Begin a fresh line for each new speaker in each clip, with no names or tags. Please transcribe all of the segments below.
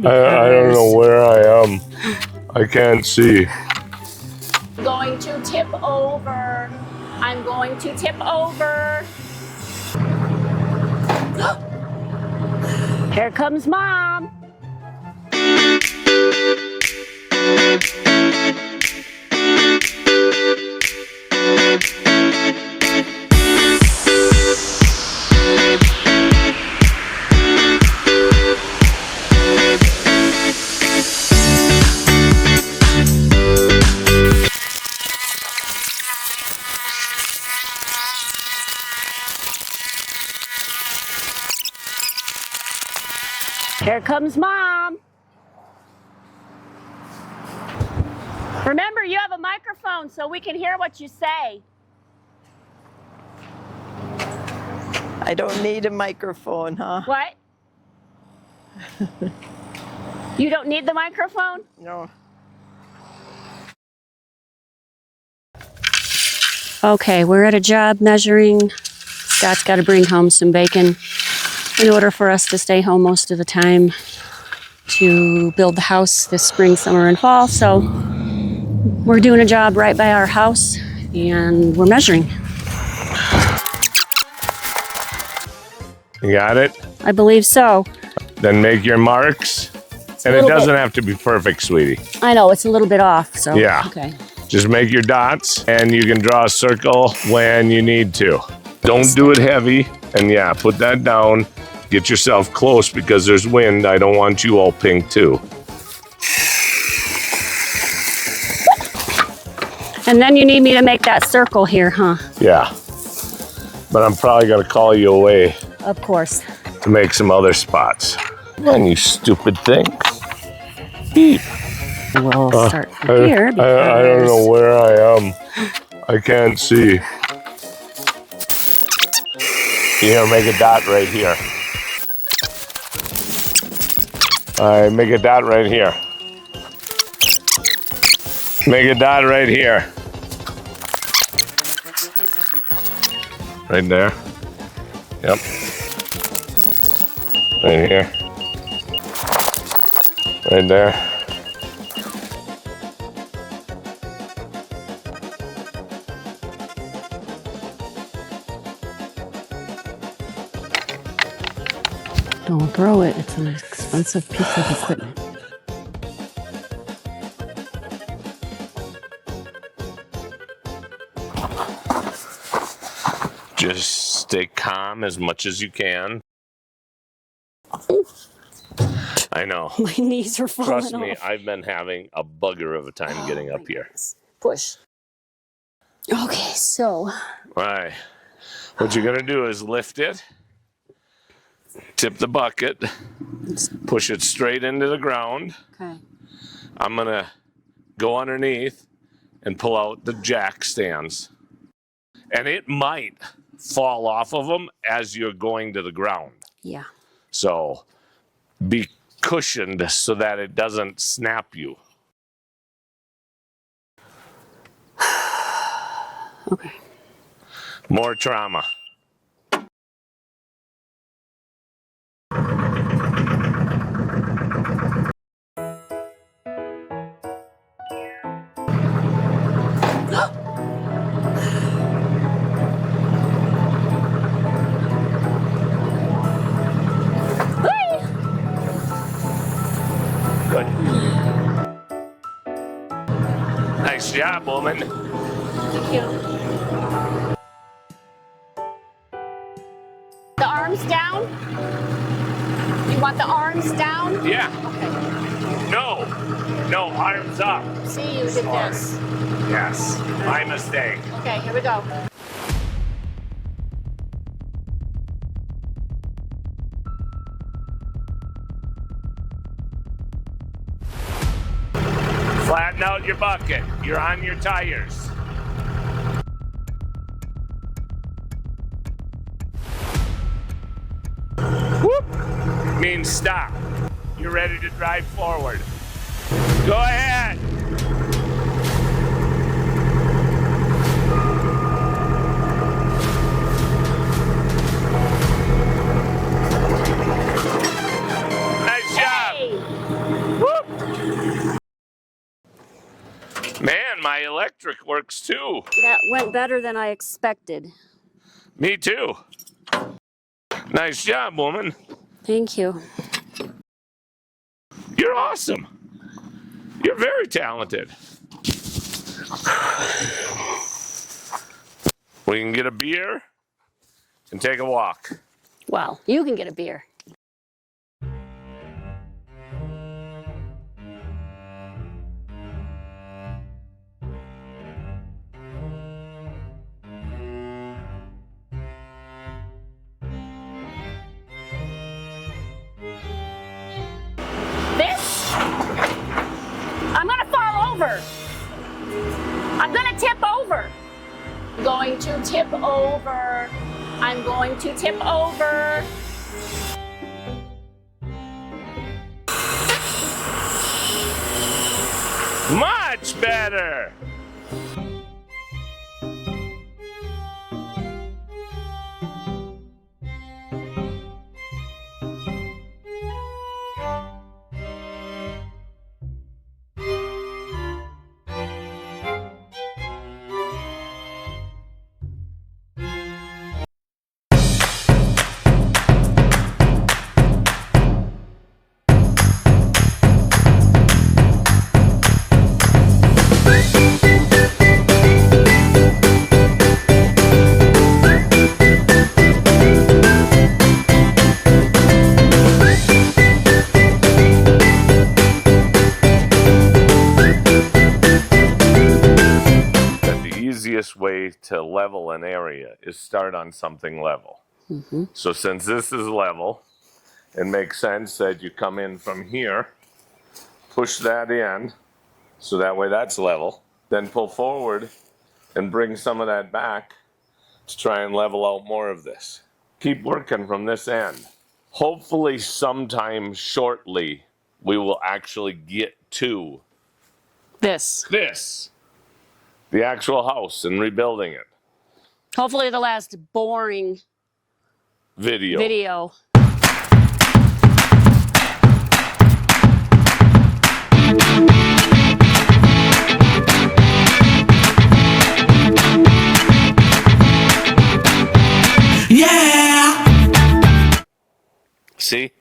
I don't know where I am. I can't see.
I'm going to tip over. I'm going to tip over. Here comes Mom. Here comes Mom. Remember, you have a microphone so we can hear what you say.
I don't need a microphone, huh?
What? You don't need the microphone?
No.
Okay, we're at a job measuring. Scott's got to bring home some bacon in order for us to stay home most of the time to build the house this spring, summer, and fall. So we're doing a job right by our house and we're measuring.
You got it?
I believe so.
Then make your marks. And it doesn't have to be perfect, sweetie.
I know, it's a little bit off, so.
Yeah.
Okay.
Just make your dots and you can draw a circle when you need to. Don't do it heavy. And yeah, put that down. Get yourself close because there's wind. I don't want you all pink too.
And then you need me to make that circle here, huh?
Yeah. But I'm probably gonna call you away
Of course.
to make some other spots. Come on, you stupid thing. Beep.
We'll start from here
I don't know where I am. I can't see. Here, make a dot right here. All right, make a dot right here. Make a dot right here. Right there. Yep. Right here. Right there.
Don't throw it. It's an expensive piece of equipment.
Just stay calm as much as you can. I know.
My knees are falling
Trust me,
off.
I've been having a bugger of a time getting up here.
Push. Okay, so.
All right. What you're going to do is lift it, tip the bucket, push it straight into the ground.
Okay.
I'm going to go underneath and pull out the jack stands. And it might fall off of them as you're going to the ground.
Yeah.
So be cushioned so that it doesn't snap you.
Okay.
More trauma. Good. Nice job, woman.
Thank you. The arms down? You want the arms down?
Yeah.
Okay.
No, arms up.
See, you did this.
Yes, my mistake.
Okay, here we go.
Flatten out your bucket. You're on your tires. Whoop means stop. You're ready to drive forward. Go ahead. Nice job.
Hey.
on, my electric works too.
That went better than I expected.
Me too. Nice job, woman.
Thank you.
You're awesome. You're very talented. We can get a beer and take a walk.
Well, you can get a beer. I'm gonna fall over. I'm gonna tip over. I'm going to tip over. I'm going to tip over.
Much better. Easiest way to level an area is start on something level. So since this is level, it makes sense that you come in from here, push that in, so that way that's level, then pull forward and bring some of that back to try and level out more of this. Keep working from this end. Hopefully sometime shortly we will actually get to
This.
the actual house and rebuilding it.
Hopefully the last boring video.
Yeah! See?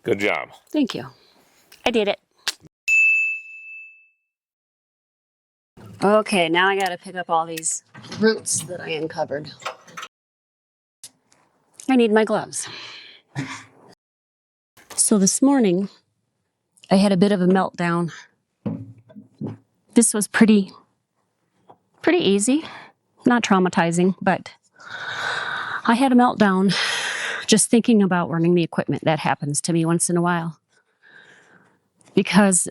Good job.
Thank you. I did it. Okay, now I gotta pick up all these roots that I uncovered. I need my gloves. So this morning, I had a bit of a meltdown. This was pretty easy, not traumatizing, but I had a meltdown just thinking about running the equipment. That happens to me once in a while because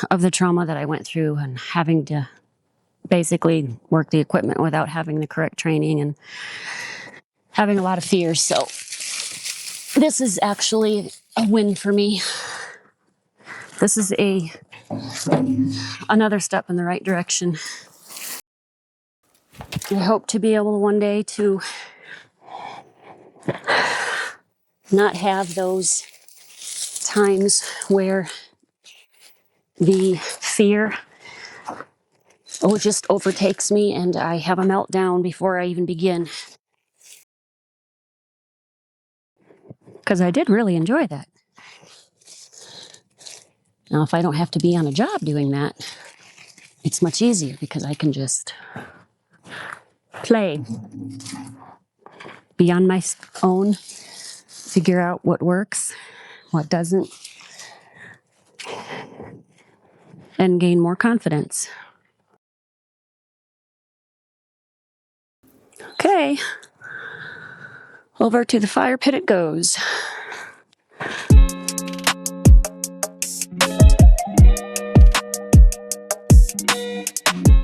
of the trauma that I went through and having to basically work the equipment without having the correct training and having a lot of fears. So this is actually a win for me. This is another step in the right direction. I hope to be able one day to not have those times where the fear just overtakes me and I have a meltdown before I even begin. Because I did really enjoy that. Now, if I don't have to be on a job doing that, it's much easier because I can just play, be on my own, figure out what works, what doesn't, and gain more confidence. Okay, over to the fire pit it goes.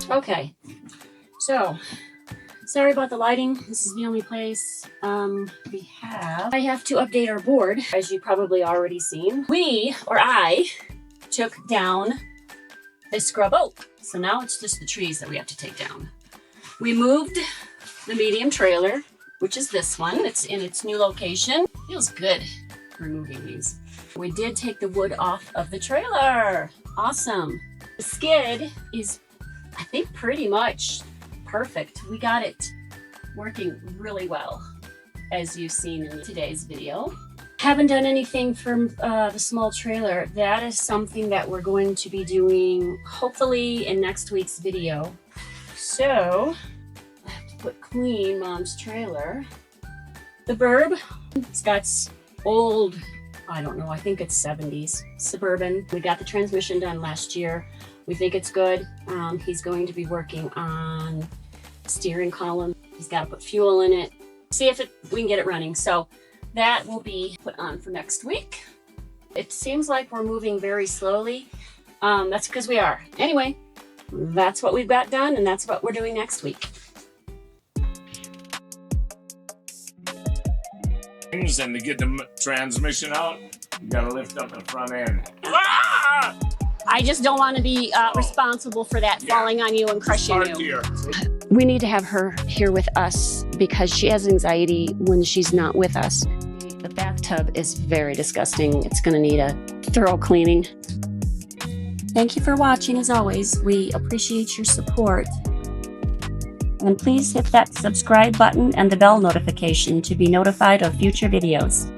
Okay, so sorry about the lighting. This is the only place I have to update our board, as you probably already seen. I took down the scrub oak. So now it's just the trees that we have to take down. We moved the medium trailer, which is this one. It's in its new location. Feels good removing these. We did take the wood off of the trailer. Awesome. The skid is I think pretty much perfect. We got it working really well, as you've seen in today's video. Haven't done anything from the small trailer. That is something that we're going to be doing hopefully in next week's video. So I have to put clean Mom's trailer. The Burb, it's got old, I don't know, I think it's 70s Suburban. We got the transmission done last year. We think it's good. He's going to be working on steering column. He's got to put fuel in it. See if we can get it running. So that will be put on for next week. It seems like we're moving very slowly. That's because we are. Anyway, that's what we've got done, and that's what we're doing next week.
And to get the transmission out, you gotta lift up the front end. Ah!
I just don't want to be responsible for that falling on you and crushing you.
Here.
We need to have her here with us because she has anxiety when she's not with us. The bathtub is very disgusting. It's going to need a thorough cleaning. Thank you for watching. As always, we appreciate your support. And please hit that subscribe button and the bell notification to be notified of future videos.